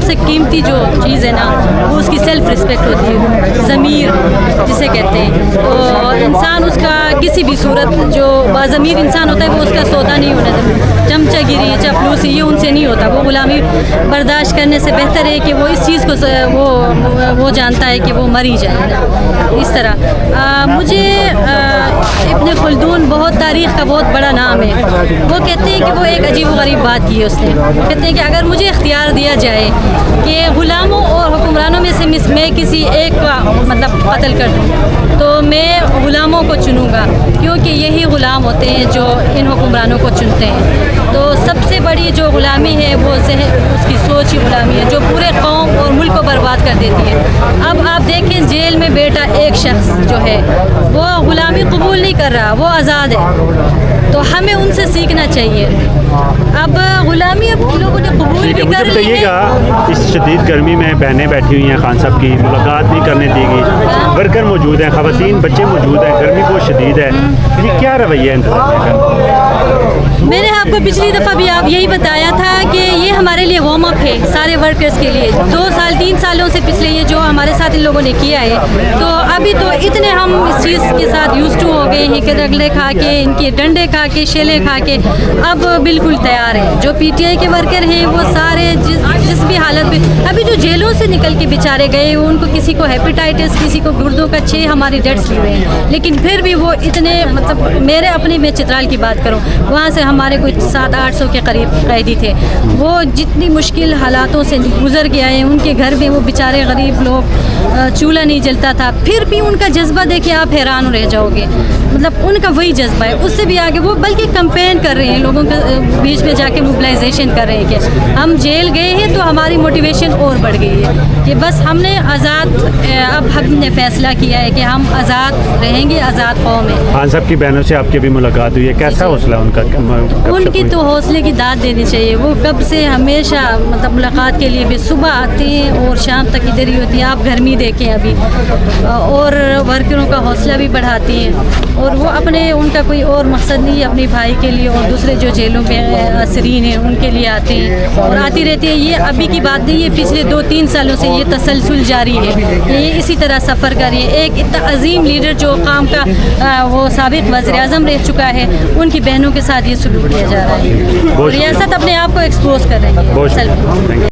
سے قیمتی جو چیز ہے نا وہ اس کی سیلف رسپیکٹ ہوتی ہے، ضمیر جسے کہتے ہیں. تو انسان اس کا کسی بھی صورت جو باضمیر انسان ہوتا ہے وہ اس کا سودا نہیں ہونا چاہیے. چمچہ گیری چاپلوسی یہ ان سے نہیں ہوتا. وہ غلامی برداشت کرنے سے بہتر ہے کہ وہ اس چیز کو وہ جانتا ہے کہ وہ مر ہی جائے گا. اس طرح مجھے ابن خلدون بہت تاریخ کا بہت بڑا نام ہے. وہ کہتے ہیں کہ وہ ایک عجیب و غریب بات کی ہے اس نے. کہتے ہیں کہ اگر مجھے اختیار دیا جائے کہ غلاموں اور حکمرانوں میں سے میں کسی ایک کا مطلب قتل کر دوں تو میں غلاموں کو چنوں گا، کیونکہ یہی غلام ہوتے ہیں جو ان حکمرانوں کو چنتے ہیں. تو سب سے بڑی جو غلامی ہے وہ اس کی سوچ ہی غلامی ہے جو پورے قوم اور ملک کو برباد کر دیتی ہے. اب آپ دیکھیں جیل میں بیٹھا ایک شخص جو ہے وہ غلامی قبول نہیں کر رہا، وہ آزاد ہے. تو ہمیں ان سے سیکھنا چاہیے. اب غلامی اب لوگوں نے قبول بھی کر لی ہے. اس شدید گرمی میں بہنیں بیٹھی ہوئی ہیں، خان صاحب کی ملاقات نہیں کرنے دی گئی، ورکر موجود ہیں، خواتین بچے موجود ہیں، گرمی بہت شدید ہے، یہ کیا رویہ انتخاب کا؟ میں نے آپ کو پچھلی دفعہ بھی آپ یہی بتایا تھا کہ یہ ہمارے لیے وارم اپ ہے سارے ورکرز کے لیے. 2-3 سالوں سے پچھلے یہ جو ہمارے ساتھ ان لوگوں نے کیا ہے، تو ابھی تو اتنے ہم اس چیز کے ساتھ یوز ٹو ہو گئے ہیں کہ رگڑے کھا کے، ان کے ڈنڈے کھا کے، شیلے کھا کے اب بالکل تیار ہیں. جو پی ٹی آئی کے ورکر ہیں وہ سارے جس بھی حالت میں ابھی جو جیلوں سے نکل کے بیچارے گئے ان کو کسی کو ہیپیٹائٹس، کسی کو گردوں کا 6 ہماری ڈیتھس ہوئے ہیں، لیکن پھر بھی وہ اتنے مطلب میرے اپنے میں چترال کی بات کروں، وہاں سے ہمارے کوئی 700-800 کے قریب قیدی تھے. وہ جتنی مشکل حالاتوں سے گزر کے آئے، ان کے گھر میں وہ بیچارے غریب لوگ، چولہا نہیں جلتا تھا، پھر بھی ان کا جذبہ دیکھے آپ حیران رہ جاؤ گے. مطلب ان کا وہی جذبہ ہے. اس سے بھی آگے وہ بلکہ کمپین کر رہے ہیں، لوگوں کے بیچ میں جا کے موبلائزیشن کر رہے ہیں کہ ہم جیل گئے ہیں تو ہماری موٹیویشن اور بڑھ گئی ہے کہ بس ہم نے آزاد، اب ہم نے فیصلہ کیا ہے کہ ہم آزاد رہیں گے، آزاد قوم ہے. خان صاحب کی بہنوں سے آپ کی بھی ملاقات ہوئی ہے، کیسا حوصلہ ان کا؟ ان کی تو حوصلے کی داد دینی چاہیے. وہ کب سے ہمیشہ مطلب ملاقات کے لیے بھی صبح آتے ہیں اور شام تک ادھر ہی ہوتی ہیں. آپ گرمی دیکھیں ابھی، اور ورکروں کا حوصلہ بھی بڑھاتی ہیں. اور وہ اپنے ان کا کوئی اور مقصد نہیں ہے، اپنے بھائی کے لیے اور دوسرے جو جیلوں میں اسیرین ہیں ان کے لیے آتے ہیں اور آتی رہتی ہے. یہ ابھی کی بات نہیں ہے، پچھلے 2-3 سالوں سے یہ تسلسل جاری ہے. یہ اسی طرح سفر کر رہی ہے. ایک اتنا عظیم لیڈر جو قوم کا وہ سابق وزیر اعظم رہ چکا ہے، ان کی بہنوں کے ساتھ یہ سلوک کیا جا رہا ہے. ریاست اپنے آپ کو ایکسپوز کر رہی ہے.